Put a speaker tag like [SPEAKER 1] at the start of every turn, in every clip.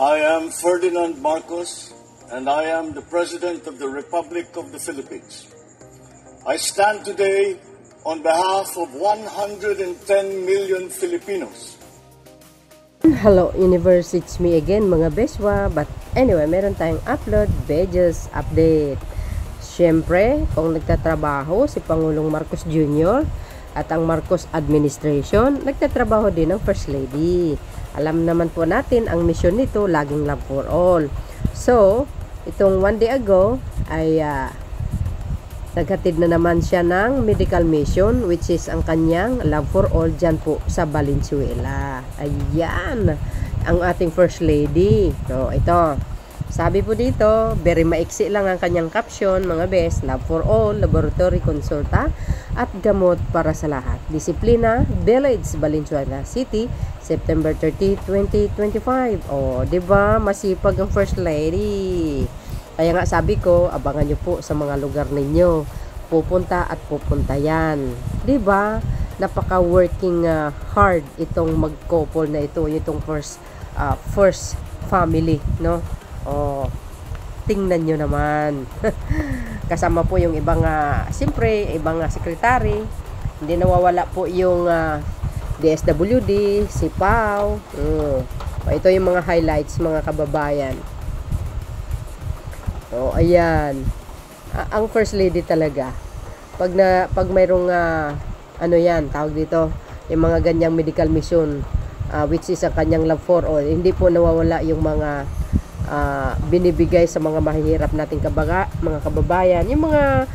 [SPEAKER 1] I am Ferdinand Marcos, and I am the President of the Republic of the Philippines. I stand today on behalf of 110 million Filipinos.
[SPEAKER 2] Hello universe, it's me again mga beswa. But anyway, meron tayong upload, Bejes update. Siyempre, kung nagtatrabaho si Pangulong Marcos Jr. at ang Marcos administration, nagtatrabaho din ng First Lady. Alam naman po natin ang mission nito, laging love for all. So, itong one day ago ay naghatid na naman siya ng medical mission, which is ang kanyang love for all dyan po sa Valenzuela. Ayan, ang ating First Lady. So, ito. Sabi po dito, very maiksi lang ang kanyang caption, mga best. Love for all, laboratory konsulta, at gamot para sa lahat. Disiplina, Village, Valenzuela City, September 30, 2025. O, diba? Masipag ang First Lady. Kaya nga sabi ko, abangan nyo po sa mga lugar ninyo. Pupunta at pupunta yan. Diba? Napaka-working hard itong mag-couple na ito. Itong first family, no? O, tingnan nyo naman. Kasama po yung ibang, siyempre, ibang sekretary. Hindi nawawala po yung DSWD, si Pao. Ito yung mga highlights, mga kababayan. O, ayan. Ang First Lady talaga. Pag mayroong, ano yan, tawag dito, yung mga ganyang medical mission, which is ang kanyang love for all, hindi po nawawala yung mga binibigay sa mga mahihirap nating mga kababayan, yung mga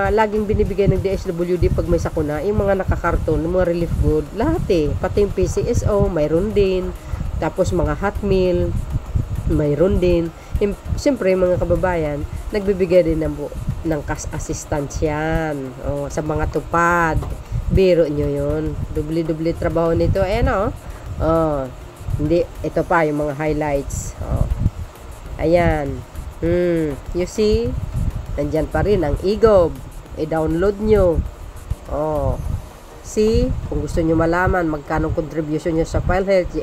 [SPEAKER 2] laging binibigay ng DSWD pag may sakuna, yung mga nakakarton, yung mga relief good, lahat pati yung PCSO mayroon din, tapos mga hot meal mayroon din. Siyempre mga kababayan, nagbibigay din ng cash assistance yan sa mga tupad. Biro nyo yun, dubli trabaho nito, no? Hindi, ito pa yung mga highlights. Ayan. You see? Nandyan pa rin ang EGOB. I-download nyo. See? Kung gusto nyo malaman magkano contribution nyo sa PhilHealth,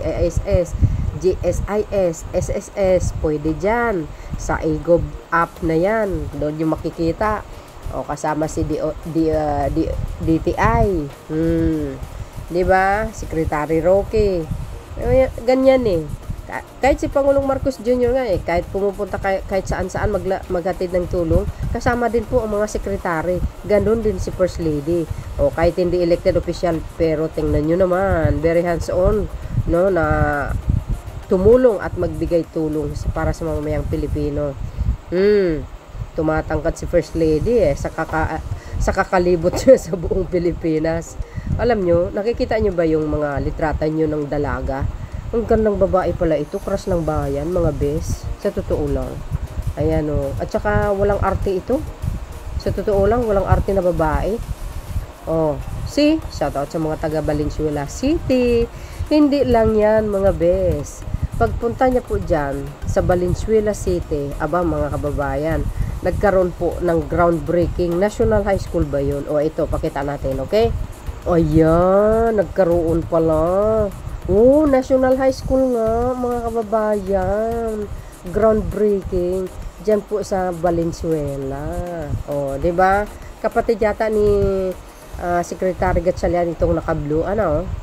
[SPEAKER 2] GSIS, SSS, pwede dyan. Sa EGOB app na yan. Doon nyo makikita. Kasama si DTI. Diba? Secretary Roque. Ganyan kahit si Pangulong Marcos Jr. nga kahit pumupunta kahit saan maghatid ng tulong, kasama din po ang mga sekretary. Ganon din si First Lady. Kahit hindi elected official, pero tingnan nyo naman, very hands-on, no, na tumulong at magbigay tulong para sa mamamayang Pilipino. Tumatangkad si First Lady sa kakalibot niya sa buong Pilipinas. Alam nyo, nakikita nyo ba yung mga litrata nyo ng dalaga? Ang gandang babae pala ito, crush ng bayan, mga bes. Sa totoo lang. Ayan At saka walang arte ito. Sa totoo lang, walang arte na babae. See? Shout out sa mga taga Valenzuela City. Hindi lang yan, mga bes. Pagpunta niya po dyan sa Valenzuela City, mga kababayan, nagkaroon po ng groundbreaking. National High School ba yun? Ito, pakita natin, okay? Ayan, nagkaroon pala. National High School nga, mga kababayan. Groundbreaking. Diyan po sa Valenzuela. Diba? Kapatid yata ni Secretary Gatchalian itong naka-blue.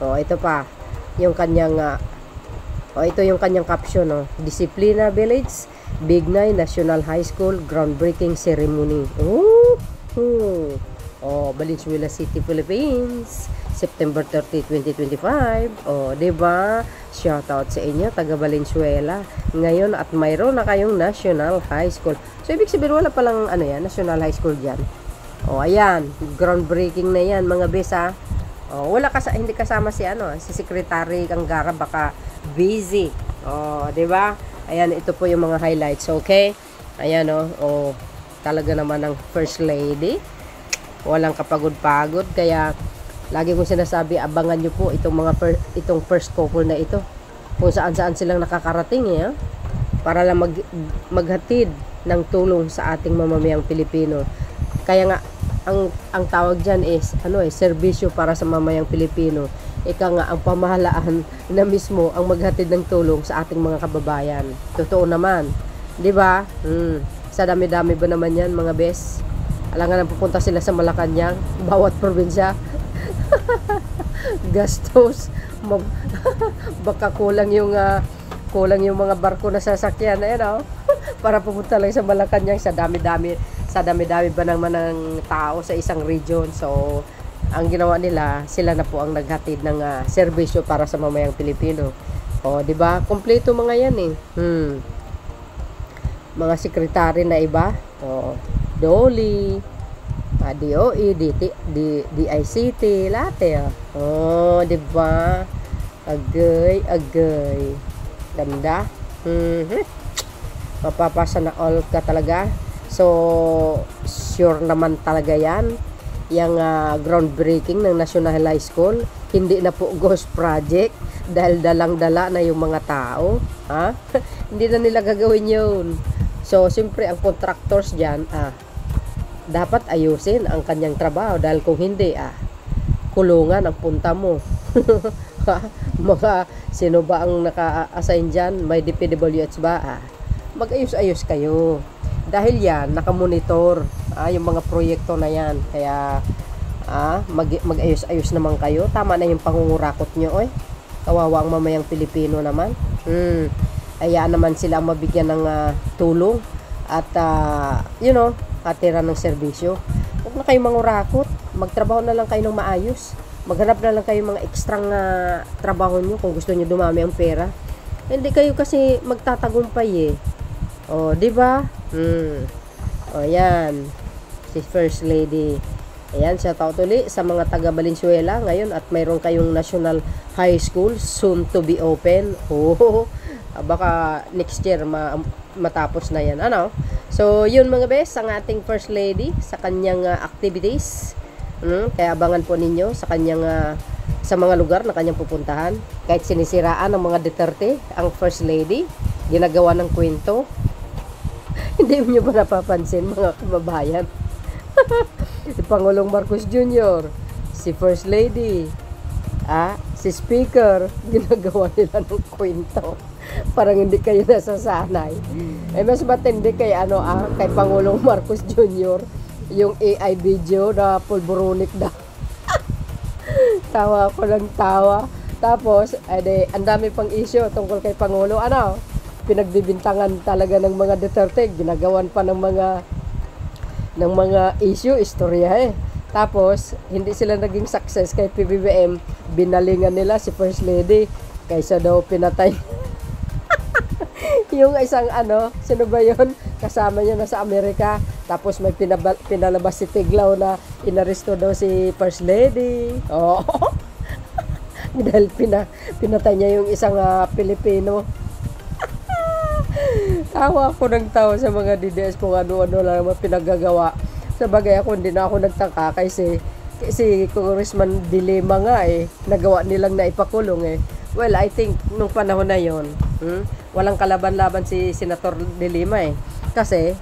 [SPEAKER 2] Ito pa. Yung kanyang, ito yung kanyang caption, Disiplina Village, Bignay National High School, groundbreaking ceremony. Valenzuela City, Philippines, September 30, 2025. Diba? Shoutout sa inyo, taga Valenzuela. Ngayon at mayroon na kayong National High School. So, ibig sabihin, wala palang National High School dyan. Ayan, groundbreaking na yan, mga besa. Hindi kasama si Secretary Angara, baka busy. Diba? Ayan, ito po yung mga highlights, okay? Ayan, talaga naman ng First Lady. Walang kapagod-pagod, kaya lagi kong sinasabi, abangan nyo po itong first couple na ito, kung saan-saan silang nakakarating para lang maghatid ng tulong sa ating mamamayang Pilipino. Kaya nga ang tawag dyan is serbisyo para sa mamamayang Pilipino. ika nga ang pamahalaan na mismo ang maghatid ng tulong sa ating mga kababayan. Totoo naman, 'di ba? Sa dami-dami ba naman 'yan, mga bes? Alangan ang pupunta sila sa Malacanang, bawat probinsya. Gastos, baka kulang yung mga barko na sasakyan, para pupunta lang sa Malacanang sa dami-dami ba naman ng tao sa isang region. So ang ginawa nila, sila na po ang naghatid ng serbisyo para sa mamayang Pilipino. O, di ba? Kompleto mga yan eh. Mga sekretary na iba. O, DOLE, DOE, DICT, lahat eh. O, di ba? Agay. Ganda. Mapapasa na all ka talaga. So, sure naman talaga yan. Yung groundbreaking ng National High School, hindi na po ghost project dahil dalang-dala na yung mga tao. Hindi na nila gagawin yun. So, siyempre, ang contractors dyan, dapat ayusin ang kanyang trabaho dahil kung hindi, kulungan ang punta mo. Mga sino ba ang naka-assign dyan? May DPWH ba? Mag-ayos-ayos kayo. Dahil yan, nakamonitor yung mga proyekto na yan. Kaya, mag-ayos-ayos naman kayo. Tama na yung pangungurakot nyo, kawawa ang mamayang Pilipino naman. Hayaan naman sila ang mabigyan ng tulong at, atira ng serbisyo. Huwag na kayong mangurakot. Magtrabaho na lang kayo ng maayos. Maghanap na lang kayo mga ekstrang trabaho nyo kung gusto nyo dumami ang pera. Hindi kayo kasi magtatagumpay O, di ba? O, yan. Si First Lady. Ayan, shout out ulit sa mga taga Valenzuela ngayon at mayroon kayong National High School soon to be open. Baka next year matapos na yan. So, yun mga bes, ang ating First Lady sa kanyang activities. Kaya abangan po ninyo sa kanyang sa mga lugar na kanyang pupuntahan. Kahit sinisiraan ng mga Duterte ang First Lady, ginagawa ng kwento. Hindi nyo ba napapansin, mga kababayan? Si Pangulong Marcos Jr., si First Lady, si Speaker, ginagawa nila ng kwento. Parang hindi kayo nasasanay. Mas matindi kay kay Pangulong Marcos Jr., yung AI video na pulburonik na. Tawa ko lang tawa. Tapos, ang dami pang issue tungkol kay Pangulo. Pinagbibintangan talaga ng mga Duterte, ginagawan pa ng mga issue, istorya Tapos, hindi sila naging success kay PBBM, binalingan nila si First Lady kaysa daw pinatay. Yung isang sino ba yun? Kasama niya na sa Amerika. Tapos may pinalabas si Tiglaw na inaresto daw si First Lady. Dahil pinatay niya yung isang Pilipino. Tawa ako ng tawa sa mga DDS kung ano-ano lang naman pinaggagawa. Sa bagay ako, hindi na ako nagtaka kasi si Congressman Dilema nga nagawa nilang naipakulong Well, I think nung panahon na yon, walang kalaban-laban si Senator Dilema Kasi,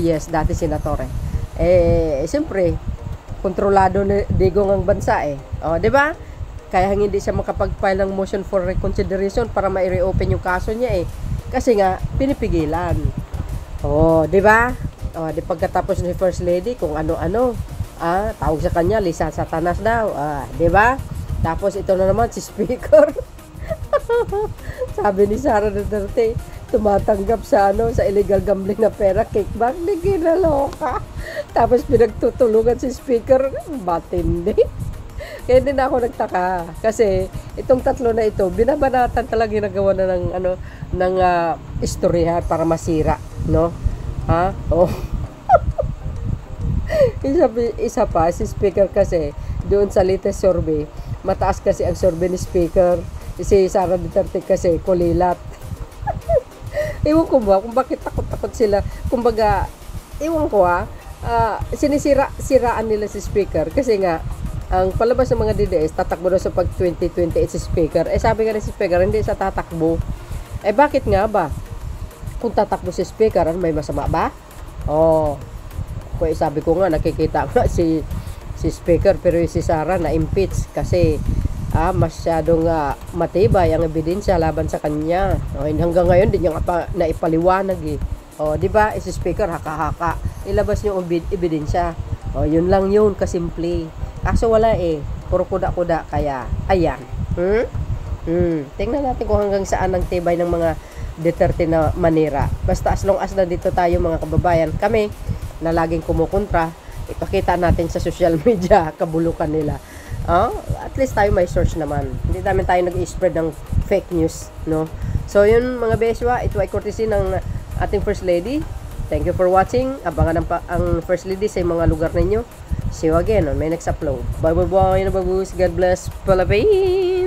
[SPEAKER 2] yes, dati senator siyempre, kontrolado ni Digong ang bansa di ba? Kaya hindi siya makapag-file ng motion for reconsideration para ma-reopen yung kaso niya Kasi nga, pinipigilan. Di ba? Di pagkatapos ni First Lady, kung ano-ano, tawag sa kanya, Lisa Satanas daw. Di ba? Tapos ito na naman, si Speaker. Sabi ni Sara Duterte, tumatanggap sa illegal gambling na pera, kickback, di ginaloka. Tapos pinagtutulungan si Speaker, batindi. Kaya din ako nagtaka kasi itong tatlo na ito binabanatan talaga ginagawa na ng istorya para masira, no? Isa pa si Speaker kasi doon sa latest survey, mataas kasi ang survey ni Speaker. Si Sara Duterte kasi kulilat. Ewan ko ba kung bakit takot-takot sila. Kumbaga, ewan ko sinisiraan nila si Speaker kasi nga ang palabas ng mga DDS, tatakbo daw sa pag 2028 si Speaker. Sabi nga ni si Speaker, hindi sa tatakbo. Bakit nga ba? Kung tatakbo si Speaker, may masama ba? Kaya sabi ko nga, nakikita nga si Speaker, pero si Sara na-impeach kasi masyadong matibay ang ebidensya laban sa kanya. Hanggang ngayon din niya naipaliwanag eh. Di ba? Is speaker haka-haka. Ilabas niyo ang ebidensya. Yun lang yun, kasimple. Kaso wala eh. Puro kuda-kuda kaya ayan. Tingnan natin kung hanggang saan ang tibay ng mga Duterte na manira. Basta as long as nandito tayo mga kababayan, kami na laging kumukontra, ipakita natin sa social media kabulukan nila. At least tayo may source naman. Hindi namin tayo nag-spread ng fake news, no? So yun mga beswa, ito ay courtesy ng ating First Lady. Thank you for watching. Abangan ang First Lady sa mga lugar ninyo. See you again on my next upload. Bye bye bye. God bless Philippines.